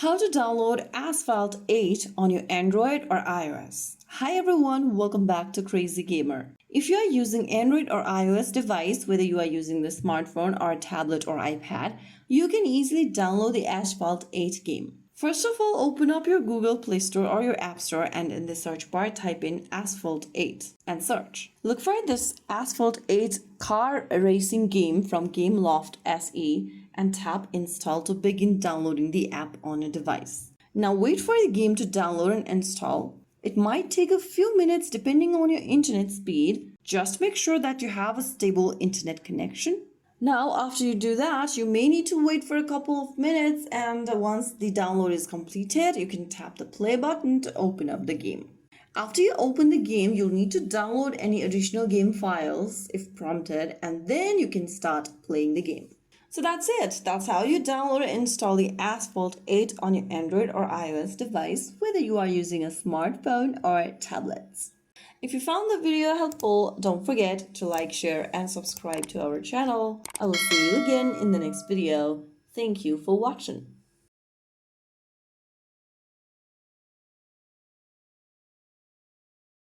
How to download Asphalt 8 on your Android or iOS. Hi everyone, welcome back to Crazy Gamer. If you are using Android or iOS device, whether you are using the smartphone or a tablet or iPad, you can easily download the Asphalt 8 game. First of all, open up your Google Play Store or your App Store and in the search bar type in Asphalt 8 and search. Look for this Asphalt 8 car racing game from Gameloft SE and tap install to begin downloading the app on a device. Now wait for the game to download and install. It might take a few minutes depending on your internet speed. Just make sure that you have a stable internet connection. Now after you do that, you may need to wait for a couple of minutes, and once the download is completed, you can tap the play button to open up the game. After you open the game, you'll need to download any additional game files if prompted, and then you can start playing the game. So that's it. That's how you download and install the Asphalt 8 on your Android or iOS device, whether you are using a smartphone or tablets. If you found the video helpful, don't forget to like, share, and subscribe to our channel. I will see you again in the next video. Thank you for watching.